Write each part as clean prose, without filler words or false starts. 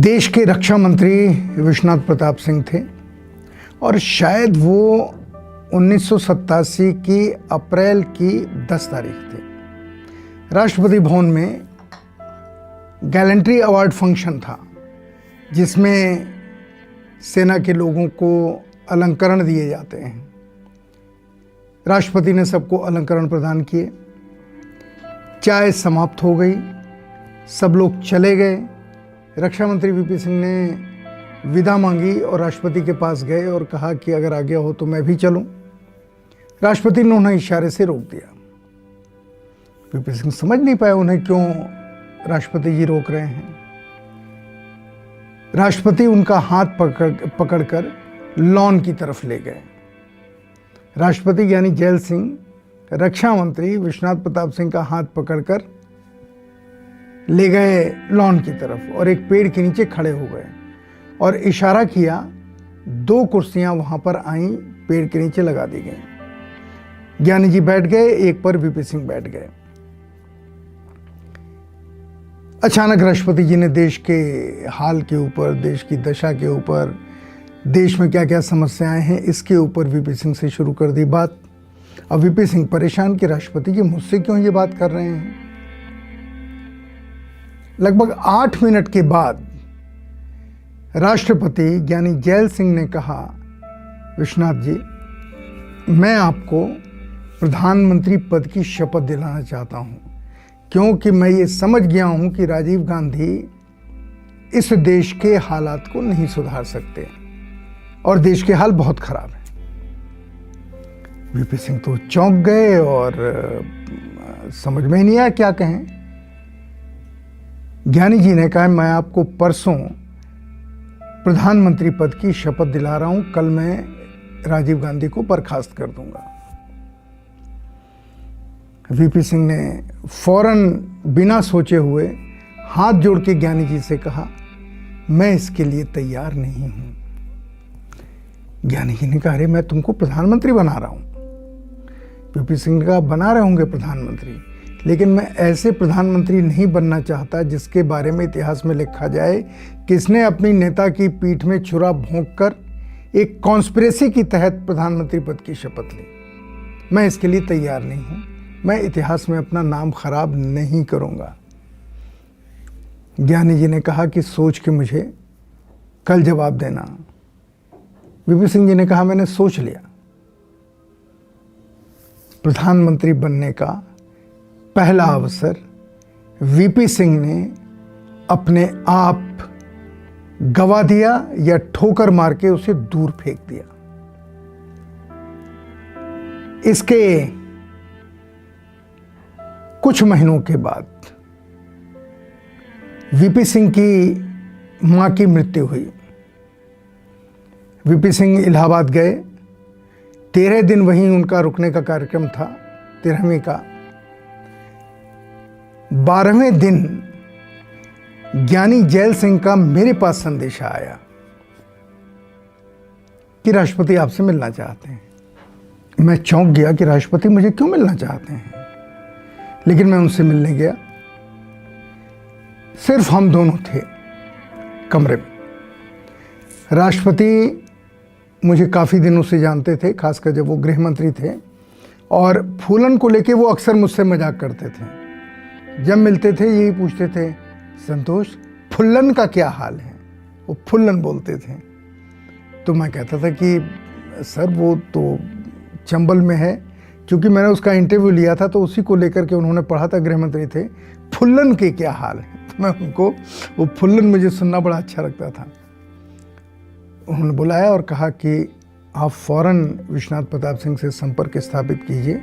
देश के रक्षा मंत्री विश्वनाथ प्रताप सिंह थे और शायद वो 1987 की अप्रैल की 10 तारीख थे। राष्ट्रपति भवन में गैलेंट्री अवार्ड फंक्शन था जिसमें सेना के लोगों को अलंकरण दिए जाते हैं। राष्ट्रपति ने सबको अलंकरण प्रदान किए। चाय समाप्त हो गई, सब लोग चले गए। रक्षा मंत्री वीपी सिंह ने विदा मांगी और राष्ट्रपति के पास गए और कहा कि अगर आज्ञा हो तो मैं भी चलूं। राष्ट्रपति ने उन्हें इशारे से रोक दिया। वीपी सिंह समझ नहीं पाए उन्हें क्यों राष्ट्रपति जी रोक रहे हैं। राष्ट्रपति उनका हाथ पकड़कर लॉन की तरफ ले गए। राष्ट्रपति यानी जैल सिंह रक्षा मंत्री विश्वनाथ प्रताप सिंह का हाथ पकड़कर ले गए लॉन की तरफ और एक पेड़ के नीचे खड़े हो गए और इशारा किया। 2 कुर्सियां वहां पर आईं, पेड़ के नीचे लगा दी गई। ज्ञानी जी बैठ गए, एक पर वीपी सिंह बैठ गए। अचानक राष्ट्रपति जी ने देश के हाल के ऊपर, देश की दशा के ऊपर, देश में क्या क्या समस्याएं हैं, इसके ऊपर वीपी सिंह से शुरू कर दी बात। अब वीपी सिंह परेशान कि राष्ट्रपति जी मुझसे क्यों ये बात कर रहे हैं। लगभग 8 मिनट के बाद राष्ट्रपति ज्ञानी जैल सिंह ने कहा, विश्वनाथ जी, मैं आपको प्रधानमंत्री पद की शपथ दिलाना चाहता हूं क्योंकि मैं ये समझ गया हूं कि राजीव गांधी इस देश के हालात को नहीं सुधार सकते और देश के हाल बहुत खराब है। वीपी सिंह तो चौंक गए और समझ में ही नहीं आया क्या कहें। ज्ञानी जी ने कहा, मैं आपको परसों प्रधानमंत्री पद की शपथ दिला रहा हूं, कल मैं राजीव गांधी को बर्खास्त कर दूंगा। वीपी सिंह ने फौरन बिना सोचे हुए हाथ जोड़ के ज्ञानी जी से कहा, मैं इसके लिए तैयार नहीं हूं। ज्ञानी जी ने कहा, अरे मैं तुमको प्रधानमंत्री बना रहा हूं। वीपी सिंह ने कहा, बना रहे होंगे प्रधानमंत्री, लेकिन मैं ऐसे प्रधानमंत्री नहीं बनना चाहता जिसके बारे में इतिहास में लिखा जाए किसने अपनी नेता की पीठ में छुरा भोंककर एक कॉन्स्पिरेसी के तहत प्रधानमंत्री पद की शपथ ली। मैं इसके लिए तैयार नहीं हूं। मैं इतिहास में अपना नाम खराब नहीं करूंगा। ज्ञानी जी ने कहा कि सोच के मुझे कल जवाब देना। वीपी सिंह जी ने कहा, मैंने सोच लिया। प्रधानमंत्री बनने का पहला अवसर वीपी सिंह ने अपने आप गवा दिया या ठोकर मार के उसे दूर फेंक दिया। इसके कुछ महीनों के बाद वीपी सिंह की मां की मृत्यु हुई। वीपी सिंह इलाहाबाद गए। 13 दिन वहीं उनका रुकने का कार्यक्रम था, 13वें का। 12वें दिन ज्ञानी जैल सिंह का मेरे पास संदेशा आया कि राष्ट्रपति आपसे मिलना चाहते हैं। मैं चौंक गया कि राष्ट्रपति मुझे क्यों मिलना चाहते हैं, लेकिन मैं उनसे मिलने गया। सिर्फ हम दोनों थे कमरे में। राष्ट्रपति मुझे काफ़ी दिनों से जानते थे, खासकर जब वो गृह मंत्री थे, और फूलन को लेके वो अक्सर मुझसे मजाक करते थे। जब मिलते थे यही पूछते थे, संतोष फुल्लन का क्या हाल है। वो फुल्लन बोलते थे। तो मैं कहता था कि सर वो तो चंबल में है, क्योंकि मैंने उसका इंटरव्यू लिया था तो उसी को लेकर के उन्होंने पढ़ा था, गृह मंत्री थे। फुल्लन के क्या हाल है, तो मैं उनको वो फुल्लन मुझे सुनना बड़ा अच्छा लगता था। उन्होंने बुलाया और कहा कि आप फौरन विश्वनाथ प्रताप सिंह से संपर्क स्थापित कीजिए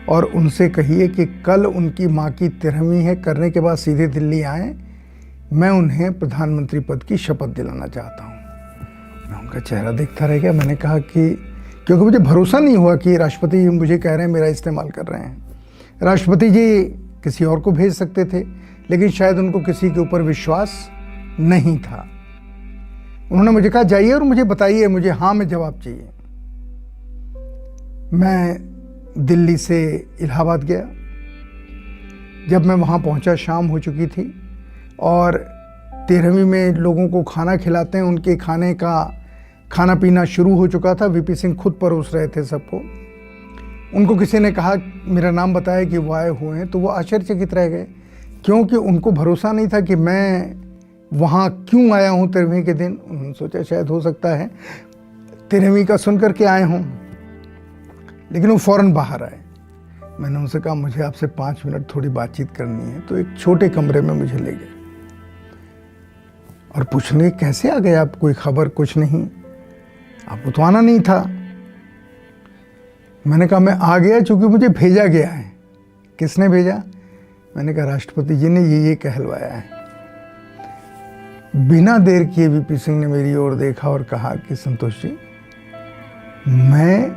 और उनसे कहिए कि कल उनकी माँ की 13वीं है, करने के बाद सीधे दिल्ली आएँ। मैं उन्हें प्रधानमंत्री पद की शपथ दिलाना चाहता हूँ। मैं उनका चेहरा देखता रह गया। मैंने कहा कि क्योंकि मुझे भरोसा नहीं हुआ कि राष्ट्रपति जी मुझे कह रहे हैं, मेरा इस्तेमाल कर रहे हैं। राष्ट्रपति जी किसी और को भेज सकते थे, लेकिन शायद उनको किसी के ऊपर विश्वास नहीं था। उन्होंने मुझे कहा, जाइए और मुझे बताइए, मुझे हाँ में जवाब चाहिए। मैं दिल्ली से इलाहाबाद गया। जब मैं वहाँ पहुँचा शाम हो चुकी थी और 13वीं में लोगों को खाना खिलाते हैं, उनके खाना पीना शुरू हो चुका था। वीपी सिंह खुद परोस रहे थे सबको। उनको किसी ने कहा, मेरा नाम बताया कि वो आए हुए हैं, तो वो आश्चर्यचकित रह गए, क्योंकि उनको भरोसा नहीं था कि मैं वहाँ क्यों आया हूँ 13वीं के दिन। उन्होंने सोचा शायद हो सकता है 13वीं का सुन करके आए हों, लेकिन वो फ़ौरन बाहर आए। मैंने उनसे कहा, मुझे आपसे 5 मिनट थोड़ी बातचीत करनी है। तो एक छोटे कमरे में मुझे ले गए और पूछने, कैसे आ गए आप, कोई खबर कुछ नहीं, आपको तो आना नहीं था। मैंने कहा, मैं आ गया चूंकि मुझे भेजा गया है। किसने भेजा? मैंने कहा, राष्ट्रपति जी ने ये कहलवाया है। बिना देर किए वीपी सिंह ने मेरी ओर देखा और कहा कि संतोष जी, मैं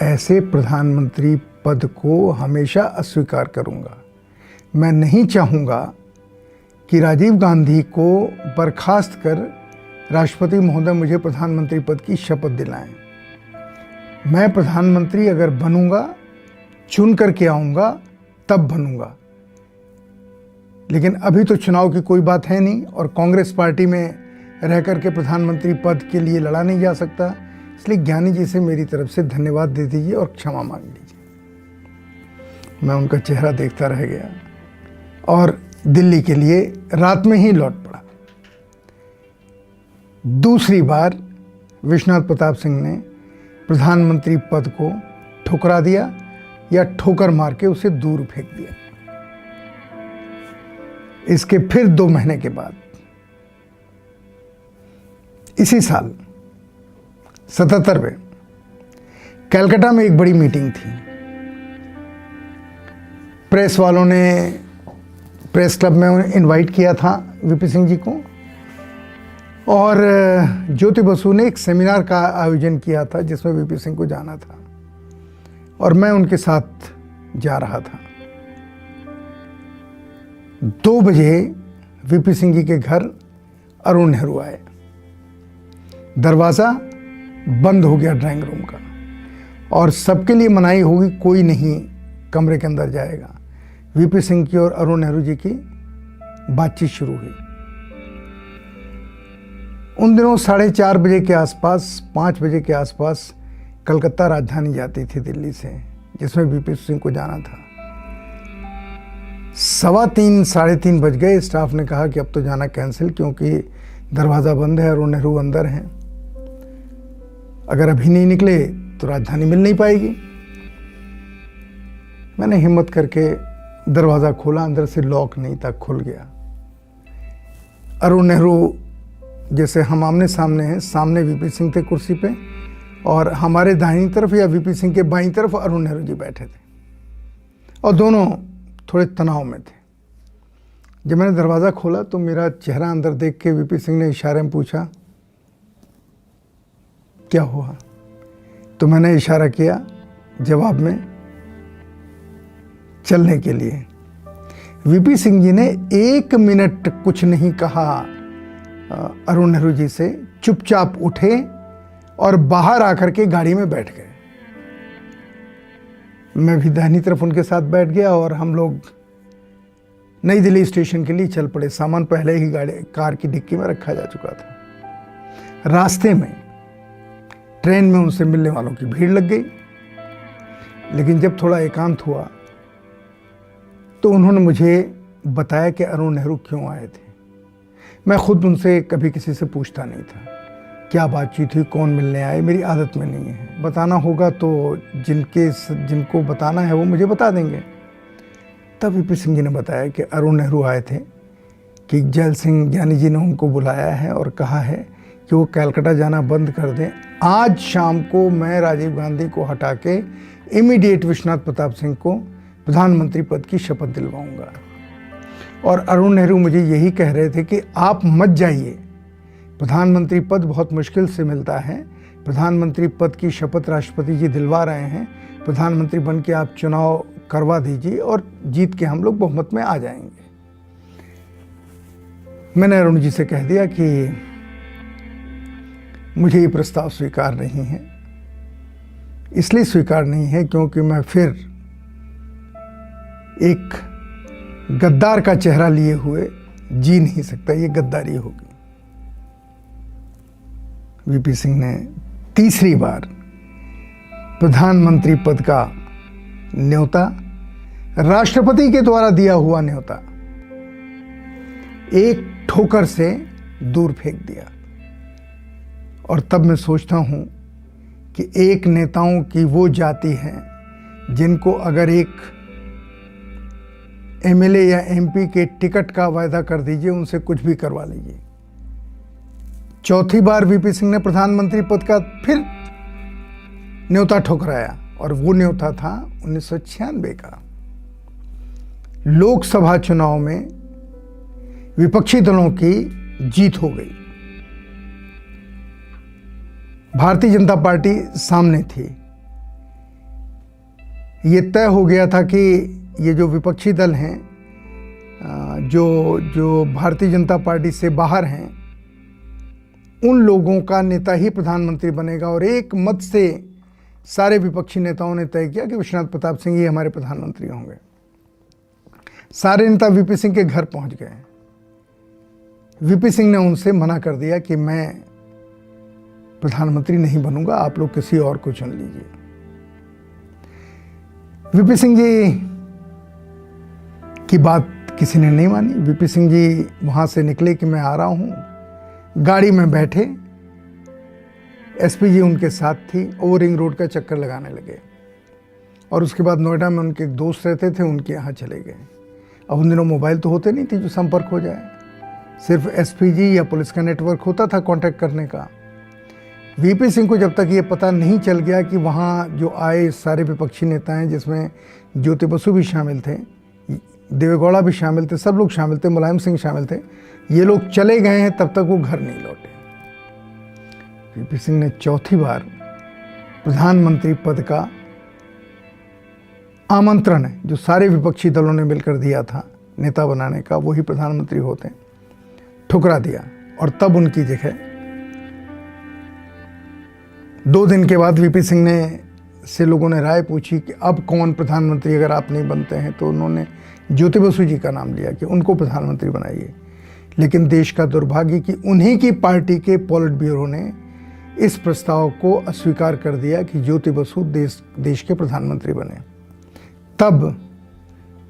ऐसे प्रधानमंत्री पद को हमेशा अस्वीकार करूंगा। मैं नहीं चाहूंगा कि राजीव गांधी को बर्खास्त कर राष्ट्रपति महोदय मुझे प्रधानमंत्री पद की शपथ दिलाएं। मैं प्रधानमंत्री अगर बनूंगा, चुन करके आऊंगा, तब बनूंगा, लेकिन अभी तो चुनाव की कोई बात है नहीं और कांग्रेस पार्टी में रह करके प्रधानमंत्री पद के लिए लड़ा नहीं जा सकता। इसलिए ज्ञानी जी से मेरी तरफ से धन्यवाद दे दीजिए और क्षमा मांग लीजिए। मैं उनका चेहरा देखता रह गया और दिल्ली के लिए रात में ही लौट पड़ा। दूसरी बार विश्वनाथ प्रताप सिंह ने प्रधानमंत्री पद को ठुकरा दिया या ठोकर मार के उसे दूर फेंक दिया। इसके फिर 2 महीने के बाद, इसी साल 77वें, कलकत्ता में एक बड़ी मीटिंग थी। प्रेस वालों ने प्रेस क्लब में उन्हें इनवाइट किया था वीपी सिंह जी को, और ज्योति बसु ने एक सेमिनार का आयोजन किया था जिसमें वीपी सिंह को जाना था और मैं उनके साथ जा रहा था। 2 बजे वीपी सिंह जी के घर अरुण नेहरू आए। दरवाज़ा बंद हो गया ड्राइंग रूम का और सबके लिए मनाही होगी, कोई नहीं कमरे के अंदर जाएगा। वीपी सिंह की और अरुण नेहरू जी की बातचीत शुरू हुई। उन दिनों 4:30 बजे के आसपास, 5 बजे के आसपास कलकत्ता राजधानी जाती थी दिल्ली से, जिसमें वीपी सिंह को जाना था। 3:15, 3:30 बज गए। स्टाफ ने कहा कि अब तो जाना कैंसिल, क्योंकि दरवाज़ा बंद है, अरुण नेहरू अंदर हैं। अगर अभी नहीं निकले तो राजधानी मिल नहीं पाएगी। मैंने हिम्मत करके दरवाज़ा खोला, अंदर से लॉक नहीं था, खुल गया। अरुण नेहरू जैसे हम आमने सामने हैं, सामने वीपी सिंह थे कुर्सी पे और हमारे दाहिनी तरफ या वीपी सिंह के बाईं तरफ अरुण नेहरू जी बैठे थे और दोनों थोड़े तनाव में थे। जब मैंने दरवाज़ा खोला तो मेरा चेहरा अंदर देख के वीपी सिंह ने इशारे में पूछा, क्या हुआ? तो मैंने इशारा किया जवाब में चलने के लिए। वीपी सिंह जी ने 1 मिनट कुछ नहीं कहा अरुण नेहरू जी से, चुपचाप उठे और बाहर आकर के गाड़ी में बैठ गए। मैं भी दाहिनी तरफ उनके साथ बैठ गया और हम लोग नई दिल्ली स्टेशन के लिए चल पड़े। सामान पहले ही कार की डिक्की में रखा जा चुका था। रास्ते में ट्रेन में उनसे मिलने वालों की भीड़ लग गई, लेकिन जब थोड़ा एकांत हुआ तो उन्होंने मुझे बताया कि अरुण नेहरू क्यों आए थे। मैं खुद उनसे कभी किसी से पूछता नहीं था क्या बातचीत हुई, कौन मिलने आए, मेरी आदत में नहीं है। बताना होगा तो जिनको बताना है वो मुझे बता देंगे। तब वीपी सिंह जी ने बताया कि अरुण नेहरू आए थे, कि जैल सिंह ज्ञानी जी ने उनको बुलाया है और कहा है कि वो कलकत्ता जाना बंद कर दें। आज शाम को मैं राजीव गांधी को हटा के इमीडिएट विश्वनाथ प्रताप सिंह को प्रधानमंत्री पद की शपथ दिलवाऊंगा। और अरुण नेहरू मुझे यही कह रहे थे कि आप मत जाइए, प्रधानमंत्री पद बहुत मुश्किल से मिलता है, प्रधानमंत्री पद की शपथ राष्ट्रपति जी दिलवा रहे हैं, प्रधानमंत्री बन के आप चुनाव करवा दीजिए और जीत के हम लोग बहुमत में आ जाएंगे। मैंने अरुण जी से कह दिया कि मुझे ये प्रस्ताव स्वीकार नहीं है। इसलिए स्वीकार नहीं है क्योंकि मैं फिर एक गद्दार का चेहरा लिए हुए जी नहीं सकता, ये गद्दारी होगी। वीपी सिंह ने तीसरी बार प्रधानमंत्री पद का न्योता, राष्ट्रपति के द्वारा दिया हुआ न्योता, एक ठोकर से दूर फेंक दिया। और तब मैं सोचता हूं कि एक नेताओं की वो जाति है जिनको अगर एक एमएलए या एमपी के टिकट का वायदा कर दीजिए, उनसे कुछ भी करवा लीजिए। चौथी बार वीपी सिंह ने प्रधानमंत्री पद का फिर न्योता ठुकराया और वो न्योता था 1996 का। लोकसभा चुनाव में विपक्षी दलों की जीत हो गई, भारतीय जनता पार्टी सामने थी। ये तय हो गया था कि ये जो विपक्षी दल हैं, जो भारतीय जनता पार्टी से बाहर हैं, उन लोगों का नेता ही प्रधानमंत्री बनेगा। और एक मत से सारे विपक्षी नेताओं ने तय किया कि विश्वनाथ प्रताप सिंह ही हमारे प्रधानमंत्री होंगे। सारे नेता वीपी सिंह के घर पहुंच गए। वीपी सिंह ने उनसे मना कर दिया कि मैं प्रधानमंत्री नहीं बनूंगा, आप लोग किसी और को चुन लीजिए। वीपी सिंह जी की बात किसी ने नहीं मानी। वीपी सिंह जी वहां से निकले कि मैं आ रहा हूं, गाड़ी में बैठे, एसपी जी उनके साथ थी, और रिंग रोड का चक्कर लगाने लगे। और उसके बाद नोएडा में उनके एक दोस्त रहते थे, उनके यहाँ चले गए। अब उन दिनों मोबाइल तो होते नहीं थे जो संपर्क हो जाए, सिर्फ एसपी जी या पुलिस का नेटवर्क होता था कांटेक्ट करने का। वीपी सिंह को जब तक ये पता नहीं चल गया कि वहाँ जो आए सारे विपक्षी नेता हैं, जिसमें ज्योति बसु भी शामिल थे, देवेगौड़ा भी शामिल थे, सब लोग शामिल थे, मुलायम सिंह शामिल थे, ये लोग चले गए हैं, तब तक वो घर नहीं लौटे। वीपी सिंह ने चौथी बार प्रधानमंत्री पद का आमंत्रण, जो सारे विपक्षी दलों ने मिलकर दिया था नेता बनाने का, वही प्रधानमंत्री होते, ठुकरा दिया। और तब उनकी जगह 2 दिन के बाद वीपी सिंह ने से लोगों ने राय पूछी कि अब कौन प्रधानमंत्री अगर आप नहीं बनते हैं, तो उन्होंने ज्योति बसु जी का नाम लिया कि उनको प्रधानमंत्री बनाइए। लेकिन देश का दुर्भाग्य कि उन्हीं की पार्टी के पॉलिट ब्यूरो ने इस प्रस्ताव को अस्वीकार कर दिया कि ज्योति बसु देश के प्रधानमंत्री बने। तब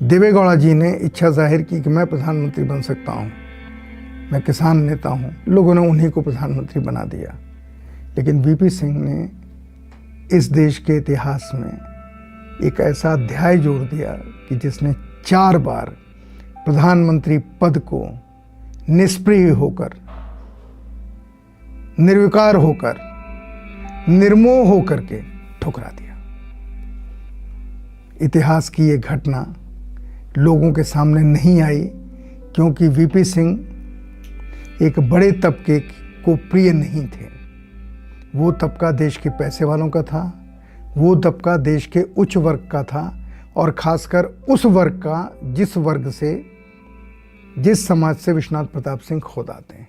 देवेगौड़ा जी ने इच्छा जाहिर की कि मैं प्रधानमंत्री बन सकता हूँ, मैं किसान नेता हूँ। लोगों ने उन्हीं को प्रधानमंत्री बना दिया। लेकिन वीपी सिंह ने इस देश के इतिहास में एक ऐसा अध्याय जोड़ दिया कि जिसने 4 बार प्रधानमंत्री पद को निष्प्रिय होकर, निर्विकार होकर, निर्मोह होकर के ठुकरा दिया। इतिहास की ये घटना लोगों के सामने नहीं आई क्योंकि वीपी सिंह एक बड़े तबके को प्रिय नहीं थे। वो तबका देश के पैसे वालों का था, वो तबका देश के उच्च वर्ग का था, और खासकर उस वर्ग का जिस समाज से विश्वनाथ प्रताप सिंह खुद आते हैं।